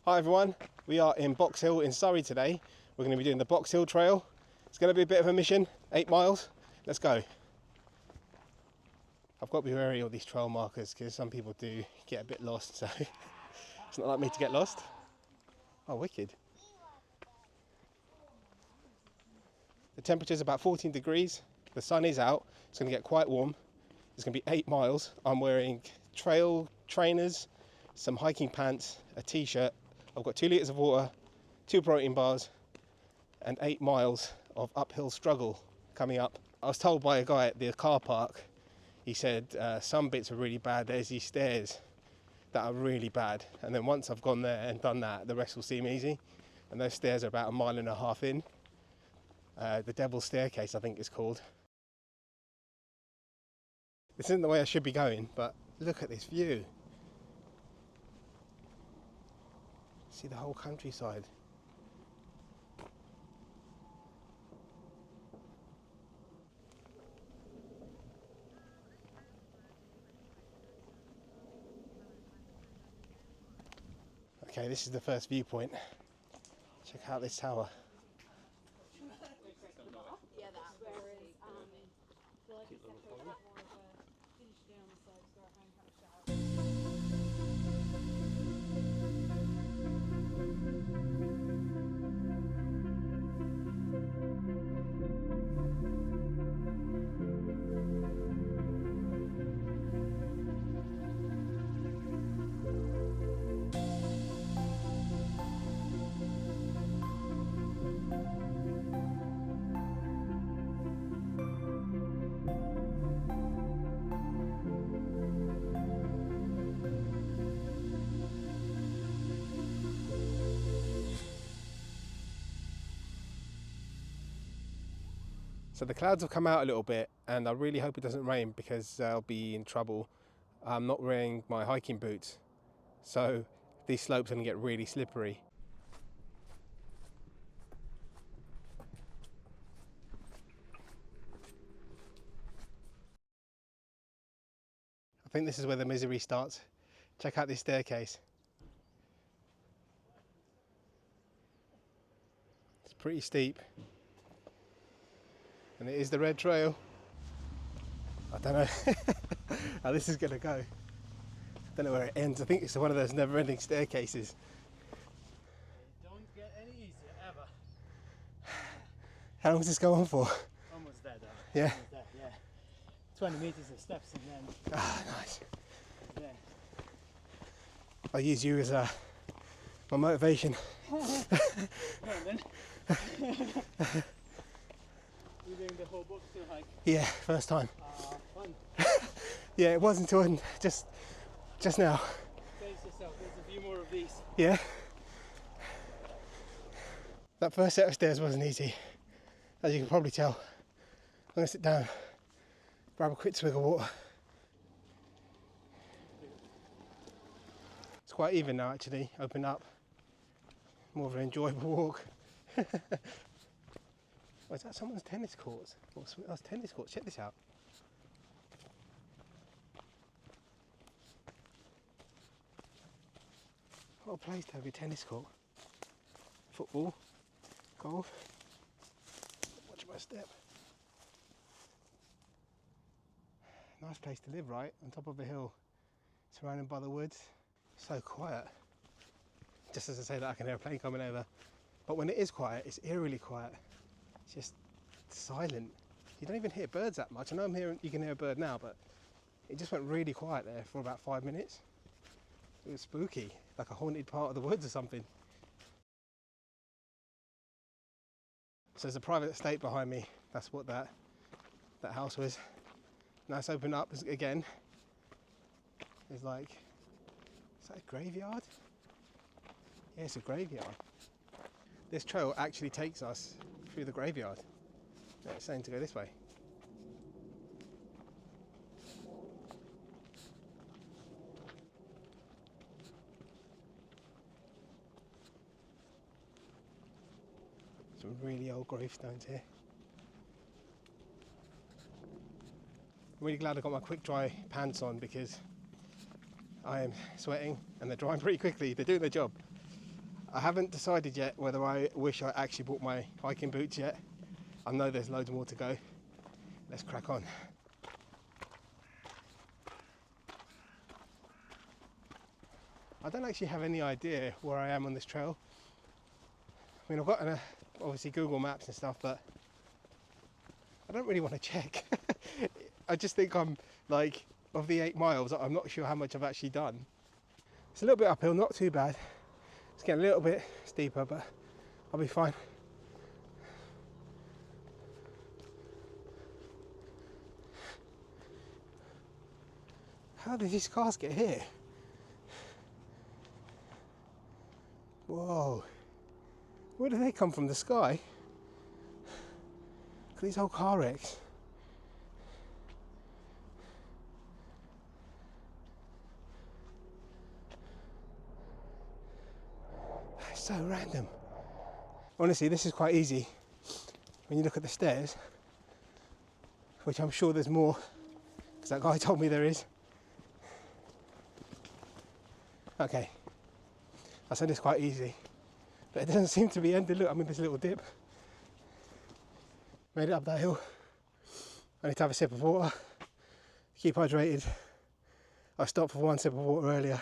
Hi everyone, we are in Box Hill in Surrey today. We're going to be doing the Box Hill Trail. It's going to be a bit of a mission, 8 miles. Let's go. I've got to be wary of these trail markers because some people do get a bit lost, so it's not like me to get lost. Oh, wicked. The temperature's about 14 degrees, the sun is out, it's going to get quite warm. It's going to be 8 miles. I'm wearing trail trainers, some hiking pants, a t-shirt. I've got 2 litres of water, 2 protein bars, and 8 miles of uphill struggle coming up. I was told by a guy at the car park, he said some bits are really bad. There's these stairs that are really bad. And then once I've gone there and done that, the rest will seem easy. And those stairs are about 1.5 miles in. The Devil's Staircase, I think it's called. This isn't the way I should be going, but look at this view. See the whole countryside. Okay, this is the first viewpoint. Check out this tower. So the clouds have come out a little bit and I really hope it doesn't rain because I'll be in trouble. I'm not wearing my hiking boots, so these slopes are going to get really slippery. I think this is where the misery starts. Check out this staircase. It's pretty steep. And it is the red trail. I don't know how this is going to go. I don't know where it ends. I think it's one of those never-ending staircases. It don't get any easier ever. How long does this go on for? Almost there though. Yeah? Almost there, yeah. 20 metres of steps and then... Ah, nice. Yeah. I'll use you as my motivation. Come on then. You're doing the whole Box Hill hike? Yeah, first time. Fun. Yeah, it was until just now. Pace yourself, there's a few more of these. Yeah. That first set of stairs wasn't easy, as you can probably tell. I'm going to sit down, grab a quick swig of water. It's quite even now actually, open up. More of an enjoyable walk. Oh, is that someone's tennis courts? Or something else, tennis courts? Check this out. What a place to have your tennis court. Football, golf. Watch my step. Nice place to live, right? On top of a hill, surrounded by the woods. So quiet. Just as I say that, I can hear a plane coming over. But when it is quiet, it's eerily quiet. It's just silent. You don't even hear birds that much. I know you can hear a bird now, but it just went really quiet there for about 5 minutes. It was spooky, like a haunted part of the woods or something. So there's a private estate behind me. That's what that house was. Nice open up again. There's like, is that a graveyard? Yeah, it's a graveyard. This trail actually takes us through the graveyard. Yeah, it's saying to go this way. Some really old gravestones here. I'm really glad I got my quick dry pants on because I am sweating and they're drying pretty quickly. They're doing their job. I haven't decided yet whether I wish I actually bought my hiking boots yet. I know there's loads more to go. Let's crack on. I don't actually have any idea where I am on this trail. I mean, I've got obviously Google Maps and stuff, but I don't really want to check. I just think I'm like, of the 8 miles, I'm not sure how much I've actually done. It's a little bit uphill, not too bad. It's getting a little bit steeper, but I'll be fine. How did these cars get here? Whoa. Where do they come from? The sky? Look at these old car wrecks. It's so random. Honestly, this is quite easy when you look at the stairs, which I'm sure there's more, because that guy told me there is. Okay, I said it's quite easy, but it doesn't seem to be ended. Look, I'm in this little dip. Made it up that hill. I need to have a sip of water, keep hydrated. I stopped for 1 sip of water earlier.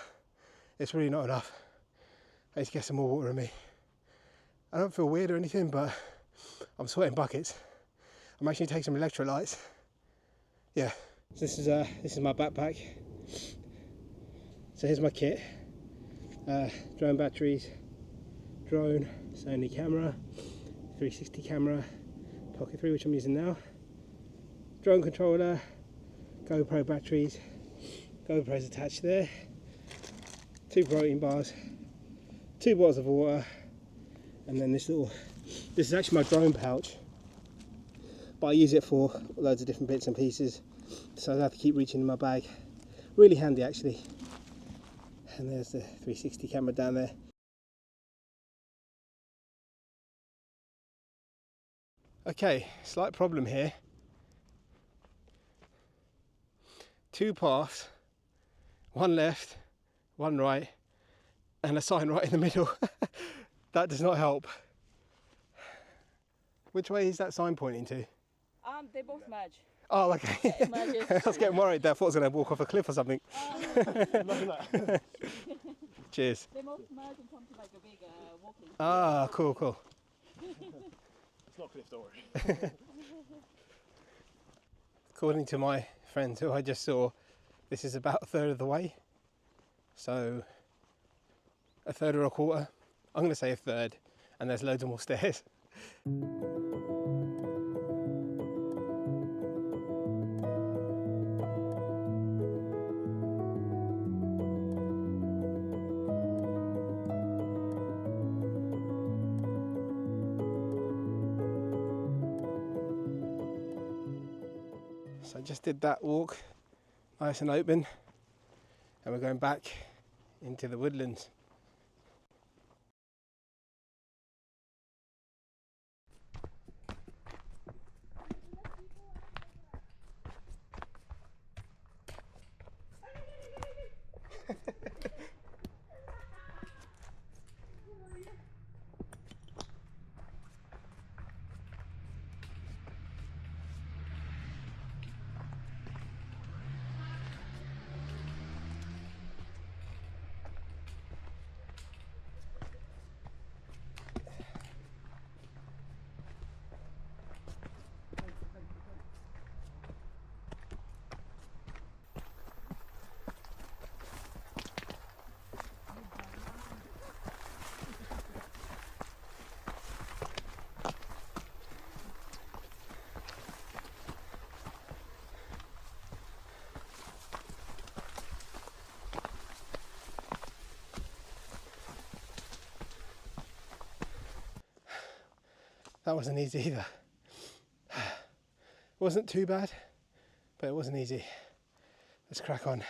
It's really not enough. I need to get some more water in me. I don't feel weird or anything, but I'm sweating buckets. I'm actually taking some electrolytes. Yeah, so this is my backpack. So here's my kit. Drone batteries, drone, Sony camera, 360 camera, Pocket 3 which I'm using now, drone controller, GoPro batteries, GoPro's attached there, 2 protein bars, 2 bottles of water, and then this is actually my drone pouch, but I use it for loads of different bits and pieces, so I have to keep reaching in my bag. Really handy actually. And there's the 360 camera down there. Okay, slight problem here. 2 paths, 1 left, 1 right, and a sign right in the middle. That does not help. Which way is that sign pointing to? They both merge. Oh, okay. I was getting worried there. I thought I was going to walk off a cliff or something. Cheers. They both merge and come to like a big walking. Ah, cool. It's not cliff, don't worry. According to my friends who I just saw, this is about 1/3 of the way. So, 1/3 or a quarter. I'm going to say 1/3, and there's loads of more stairs. So I just did that walk, nice and open, and we're going back into the woodlands. That wasn't easy either. It wasn't too bad, but it wasn't easy. Let's crack on.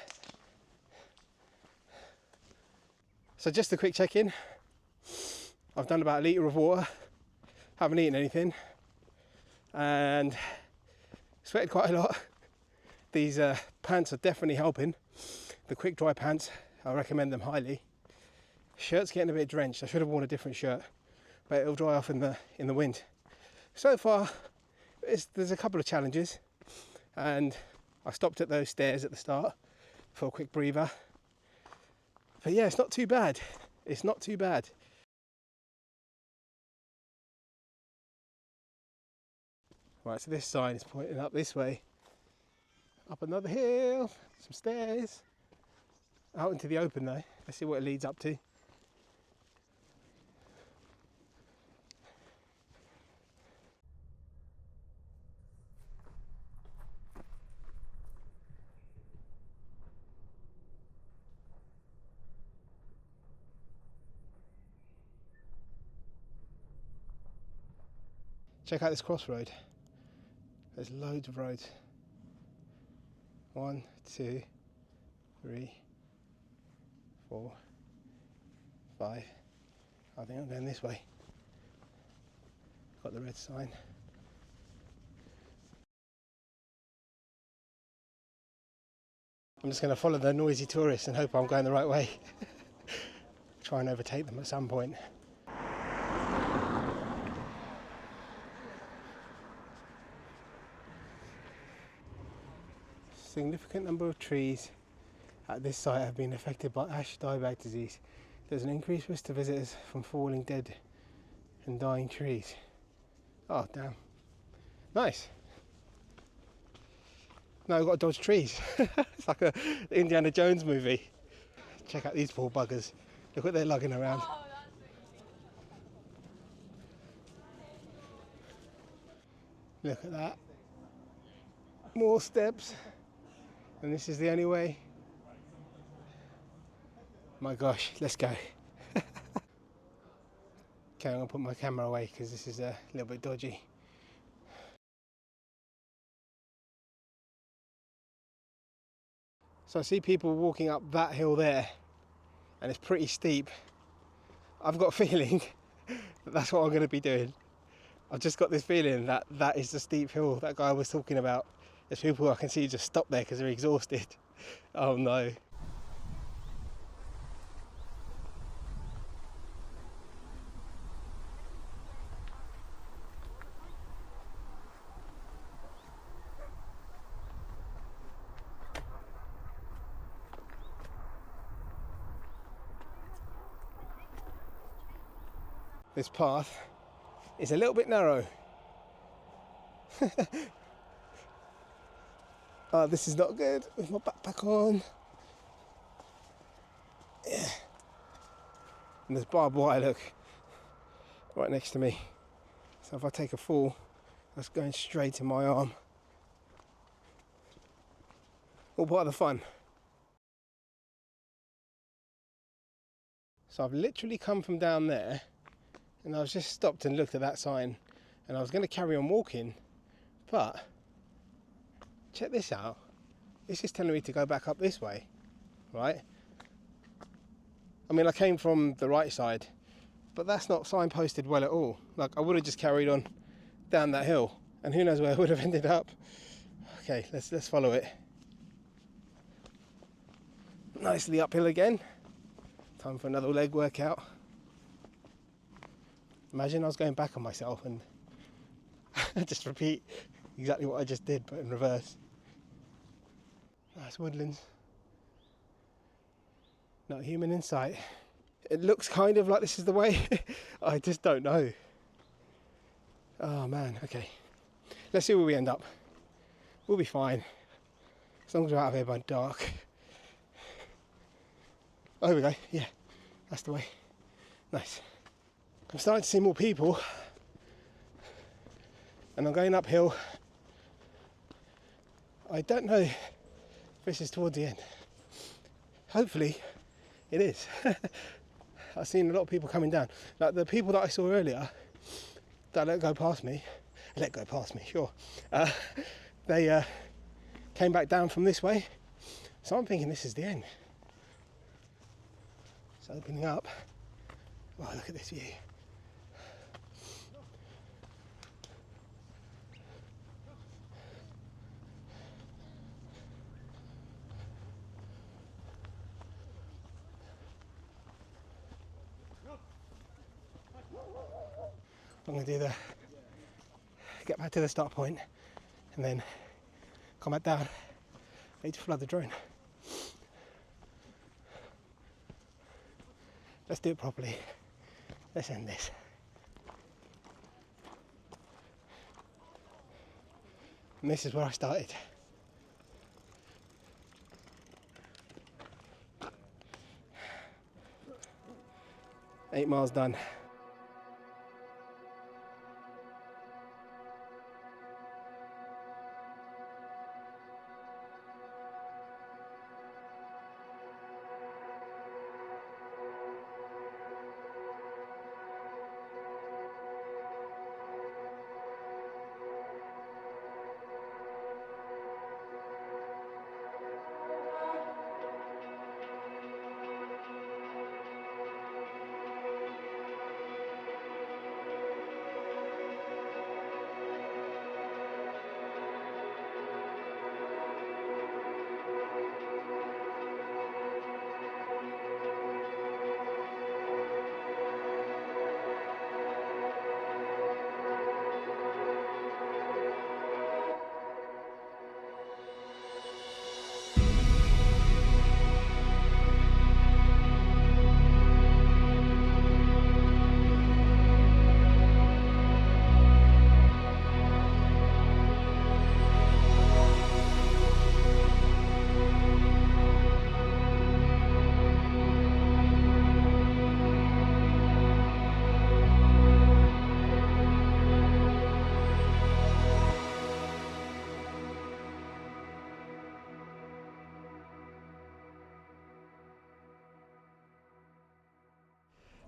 So just a quick check-in. I've done about 1 litre of water, haven't eaten anything, and sweated quite a lot. These pants are definitely helping. The quick dry pants, I recommend them highly. Shirt's getting a bit drenched. I should have worn a different shirt, but it'll dry off in the wind. So far, there's a couple of challenges, and I stopped at those stairs at the start for a quick breather. But yeah, it's not too bad. It's not too bad. Right, so this sign is pointing up this way. Up another hill, some stairs. Out into the open though. Let's see what it leads up to. Check out this crossroad. There's loads of roads. 1, 2, 3, 4, 5. I think I'm going this way. Got the red sign. I'm just going to follow the noisy tourists and hope I'm going the right way. Try and overtake them at some point. Significant number of trees at this site have been affected by ash dieback disease. There's an increased risk to visitors from falling dead and dying trees. Oh damn. Nice. Now we've got to dodge trees. It's like a Indiana Jones movie. Check out these poor buggers. Look what they're lugging around. Look at that. More steps. And this is the only way. My gosh, let's go. Okay, I'm gonna put my camera away because this is a little bit dodgy. So I see people walking up that hill there, and it's pretty steep. I've got a feeling that that's what I'm going to be doing. I've just got this feeling that that is the steep hill that guy was talking about. There's people I can see just stop there because they're exhausted. Oh no. This path is a little bit narrow. Oh, this is not good with my backpack on. Yeah. And there's barbed wire, look, right next to me. So if I take a fall, that's going straight in my arm. All part of the fun. So I've literally come from down there, and I was just stopped and looked at that sign, and I was going to carry on walking, but check this out. This is telling me to go back up this way, right? I mean, I came from the right side, but that's not signposted well at all. Like, I would have just carried on down that hill, and who knows where I would have ended up. Okay, let's follow it. Nicely uphill again. Time for another leg workout. Imagine I was going back on myself and just repeat exactly what I just did, but in reverse. Nice woodlands. Not a human in sight. It looks kind of like this is the way. I just don't know. Oh man, okay. Let's see where we end up. We'll be fine. As long as we're out of here by dark. Oh, here we go. Yeah, that's the way. Nice. I'm starting to see more people. And I'm going uphill. I don't know if this is towards the end. Hopefully it is. I've seen a lot of people coming down. Like the people that I saw earlier that let go past me, sure. They came back down from this way. So I'm thinking this is the end. It's opening up. Oh, look at this view. I'm going to get back to the start point and then come back down. I need to flood the drone. Let's do it properly. Let's end this. And this is where I started. Eight miles done.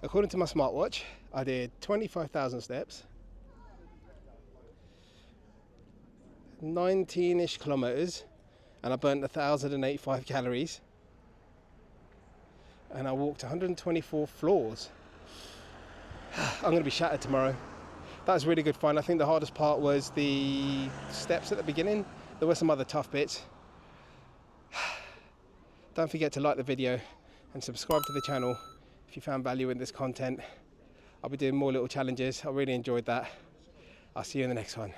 According to my smartwatch, I did 25,000 steps, 19-ish kilometers, and I burnt 1,085 calories. And I walked 124 floors. I'm going to be shattered tomorrow. That was really good fun. I think the hardest part was the steps at the beginning. There were some other tough bits. Don't forget to like the video and subscribe to the channel if you found value in this content. I'll be doing more little challenges. I really enjoyed that. I'll see you in the next one.